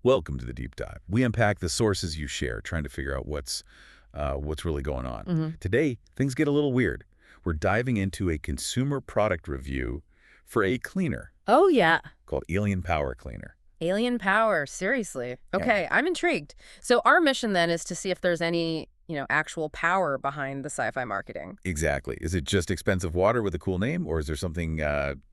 Welcome to the deep dive. We unpack the sources you share, trying to figure out what's really going on. Today, things get a little weird. We're diving into a consumer product review for a cleaner Oh, yeah. called Alien Power Cleaner. Alien power, seriously. Yeah, Okay, I'm intrigued. So our mission then is to see if there's any, actual power behind the sci-fi marketing. exactly. Is it just expensive water with a cool name, or is there something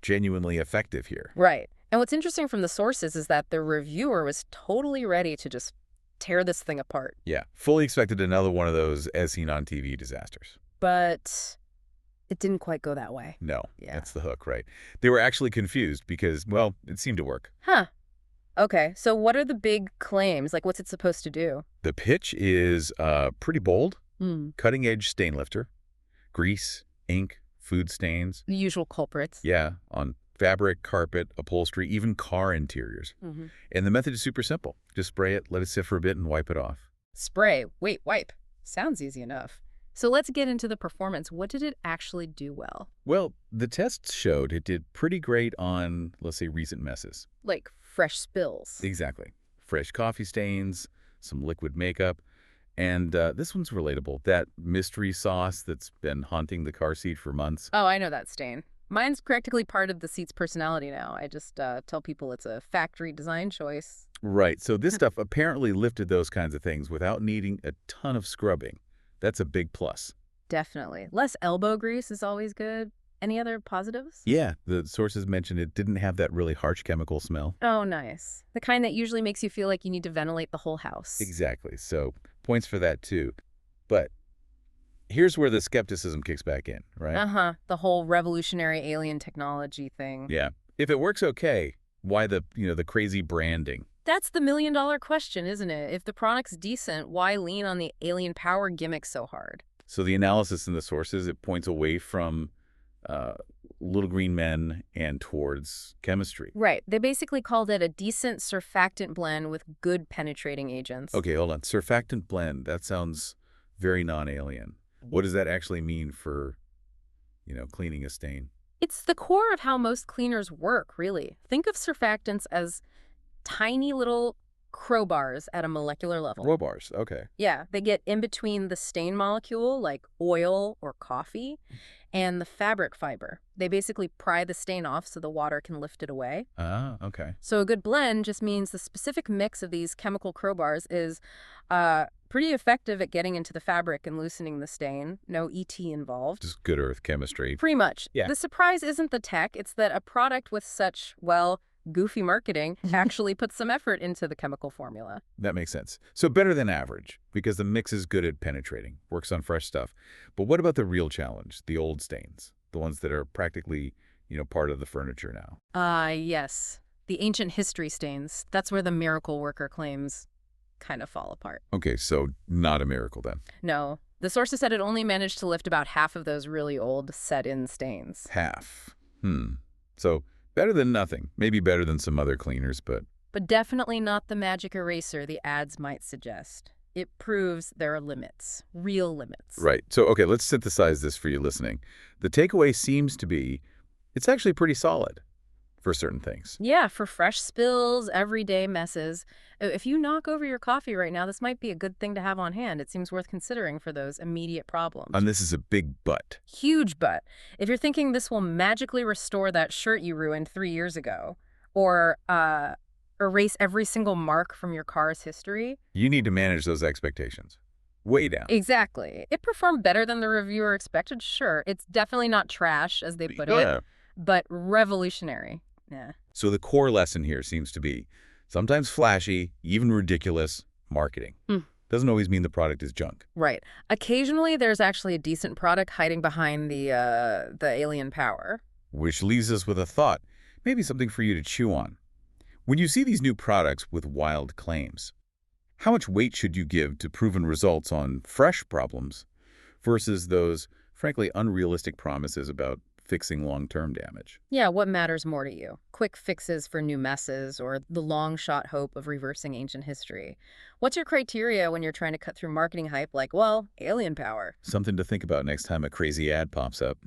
genuinely effective here? Right. And what's interesting from the sources is that the reviewer was totally ready to just tear this thing apart. Yeah, fully expected another one of those as seen on TV disasters. But it didn't quite go that way. No, Yeah. that's the hook, right? They were actually confused because, well, it seemed to work. Huh. Okay, so what are the big claims? Like, what's it supposed to do? The pitch is pretty bold, Hmm. cutting-edge stain lifter, grease, ink, food stains. The usual culprits. Yeah, on fabric, carpet, upholstery, even car interiors. Mm-hmm. And the method is super simple. Just spray it, let it sit for a bit, and wipe it off. Spray. Wait, wipe. Sounds easy enough. So let's get into the performance. What did it actually do well? Well, the tests showed it did pretty great on, let's say, recent messes. Like fresh spills. Exactly. Fresh coffee stains, some liquid makeup, and this one's relatable. That mystery sauce that's been haunting the car seat for months. Oh, I know that stain. Mine's practically part of the seat's personality now. I just tell people it's a factory design choice. Right, so this stuff apparently lifted those kinds of things without needing a ton of scrubbing. That's a big plus. Definitely. Less elbow grease is always good. Any other positives? Yeah, the sources mentioned it didn't have that really harsh chemical smell. Oh, nice. The kind that usually makes you feel like you need to ventilate the whole house. Exactly, so points for that too. But here's where the skepticism kicks back in, right? Uh-huh. The whole revolutionary alien technology thing. Yeah. If it works okay, why the crazy branding? That's the million-dollar question, isn't it? If the product's decent, why lean on the alien power gimmick so hard? So the analysis in the sources, it points away from little green men and towards chemistry. Right. They basically called it a decent surfactant blend with good penetrating agents. Okay, hold on. Surfactant blend, that sounds very non-alien. What does that actually mean for, cleaning a stain? It's the core of how most cleaners work, really. Think of surfactants as tiny little crowbars at a molecular level. Crowbars, okay. Yeah, they get in between the stain molecule, like oil or coffee, and the fabric fiber. They basically pry the stain off so the water can lift it away. Ah, okay. So a good blend just means the specific mix of these chemical crowbars is pretty effective at getting into the fabric and loosening the stain. No ET involved. Just good earth chemistry. Pretty much. Yeah. The surprise isn't the tech, it's that a product with such, well, goofy marketing actually puts some effort into the chemical formula. That makes sense. So better than average, because the mix is good at penetrating, works on fresh stuff. But what about the real challenge, the old stains, the ones that are practically, part of the furniture now? Yes. The ancient history stains. That's where the miracle worker claims kind of fall apart. Okay, so not a miracle then. No. The sources said it only managed to lift about half of those really old set-in stains. Half. So better than nothing. Maybe better than some other cleaners, but But definitely not the magic eraser the ads might suggest. It proves there are limits, real limits. right. So, okay, let's synthesize this for you listening. The takeaway seems to be it's actually pretty solid for certain things. Yeah, for fresh spills, everyday messes. If you knock over your coffee right now, this might be a good thing to have on hand. It seems worth considering for those immediate problems. And this is a big but. Huge but. If you're thinking this will magically restore that shirt you ruined 3 years ago, or erase every single mark from your car's history. You need to manage those expectations. Way down. Exactly. It performed better than the reviewer expected, sure. It's definitely not trash, as they put it, but revolutionary. Yeah. So the core lesson here seems to be sometimes flashy, even ridiculous marketing. Doesn't always mean the product is junk. Right. Occasionally, there's actually a decent product hiding behind the alien power. Which leaves us with a thought, maybe something for you to chew on. When you see these new products with wild claims, how much weight should you give to proven results on fresh problems versus those, frankly, unrealistic promises about fixing long-term damage? Yeah, what matters more to you? Quick fixes for new messes or the long-shot hope of reversing ancient history? What's your criteria when you're trying to cut through marketing hype like, well, alien power? Something to think about next time a crazy ad pops up.